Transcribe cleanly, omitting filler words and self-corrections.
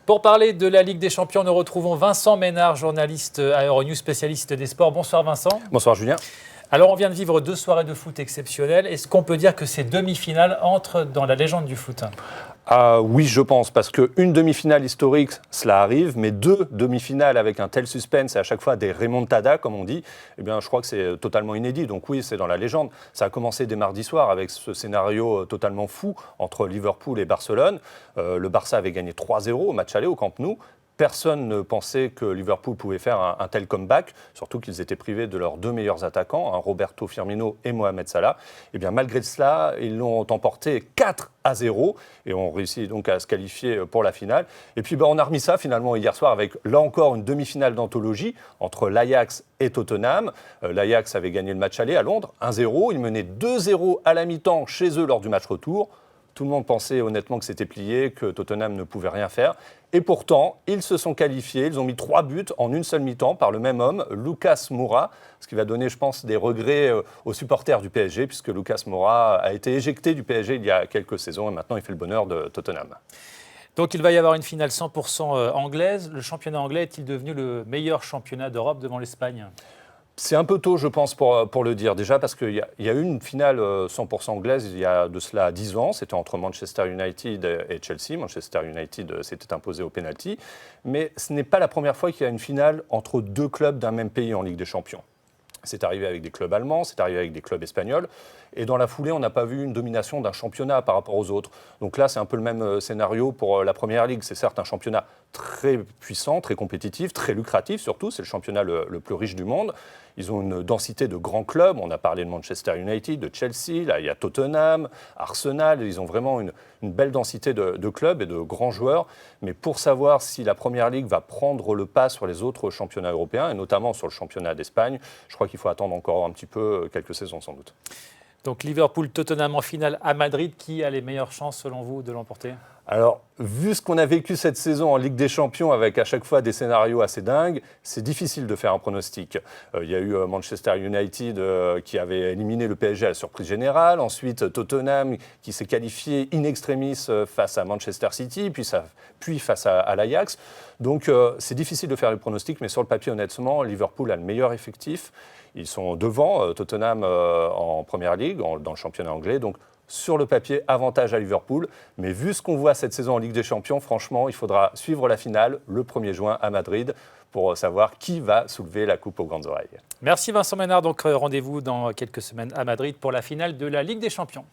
Pour parler de la Ligue des Champions, nous retrouvons Vincent Ménard, journaliste à Euronews, spécialiste des sports. Bonsoir Vincent. Bonsoir Julien. Alors on vient de vivre 2 soirées de foot exceptionnelles. Est-ce qu'on peut dire que ces demi-finales entrent dans la légende du foot ? Oui, je pense, parce qu'une demi-finale historique, cela arrive, mais 2 demi-finales avec un tel suspense et à chaque fois des remontadas, comme on dit, eh bien, je crois que c'est totalement inédit. Donc oui, c'est dans la légende. Ça a commencé dès mardi soir avec ce scénario totalement fou entre Liverpool et Barcelone. Le Barça avait gagné 3-0 au match aller au Camp Nou. Personne ne pensait que Liverpool pouvait faire un tel comeback, surtout qu'ils étaient privés de leurs 2 meilleurs attaquants, Roberto Firmino et Mohamed Salah. Et bien malgré cela, ils l'ont emporté 4-0 et ont réussi donc à se qualifier pour la finale. Et puis on a remis ça finalement hier soir avec là encore une demi-finale d'anthologie entre l'Ajax et Tottenham. L'Ajax avait gagné le match aller à Londres, 1-0. Ils menaient 2-0 à la mi-temps chez eux lors du match retour. Tout le monde pensait honnêtement que c'était plié, que Tottenham ne pouvait rien faire. Et pourtant, ils se sont qualifiés. Ils ont mis 3 buts en une seule mi-temps par le même homme, Lucas Moura, ce qui va donner, je pense, des regrets aux supporters du PSG, puisque Lucas Moura a été éjecté du PSG il y a quelques saisons et maintenant il fait le bonheur de Tottenham. Donc il va y avoir une finale 100% anglaise. Le championnat anglais est-il devenu le meilleur championnat d'Europe devant l'Espagne ? C'est un peu tôt, je pense, pour le dire. Déjà parce qu'il y a eu une finale 100% anglaise il y a de cela 10 ans. C'était entre Manchester United et Chelsea. Manchester United s'était imposé au pénalty. Mais ce n'est pas la première fois qu'il y a une finale entre 2 clubs d'un même pays en Ligue des Champions. C'est arrivé avec des clubs allemands, c'est arrivé avec des clubs espagnols. Et dans la foulée, on n'a pas vu une domination d'un championnat par rapport aux autres. Donc là, c'est un peu le même scénario pour la Première Ligue. C'est certes un championnat très puissant, très compétitif, très lucratif surtout. C'est le championnat le plus riche du monde. Ils ont une densité de grands clubs. On a parlé de Manchester United, de Chelsea. Là, il y a Tottenham, Arsenal. Ils ont vraiment une belle densité de clubs et de grands joueurs. Mais pour savoir si la Première Ligue va prendre le pas sur les autres championnats européens, et notamment sur le championnat d'Espagne, je crois qu'il faut attendre encore un petit peu, quelques saisons sans doute. Donc Liverpool-Tottenham en finale à Madrid. Qui a les meilleures chances, selon vous, de l'emporter ? Alors, vu ce qu'on a vécu cette saison en Ligue des Champions avec à chaque fois des scénarios assez dingues, c'est difficile de faire un pronostic. Il y a eu Manchester United qui avait éliminé le PSG à la surprise générale. Ensuite, Tottenham qui s'est qualifié in extremis face à Manchester City, puis face à l'Ajax. Donc, c'est difficile de faire des pronostics, mais sur le papier, honnêtement, Liverpool a le meilleur effectif. Ils sont devant Tottenham en Première Ligue, dans le championnat anglais. Donc, sur le papier, avantage à Liverpool. Mais vu ce qu'on voit cette saison en Ligue des Champions, franchement, il faudra suivre la finale le 1er juin à Madrid pour savoir qui va soulever la coupe aux grandes oreilles. Merci Vincent Ménard. Donc rendez-vous dans quelques semaines à Madrid pour la finale de la Ligue des Champions.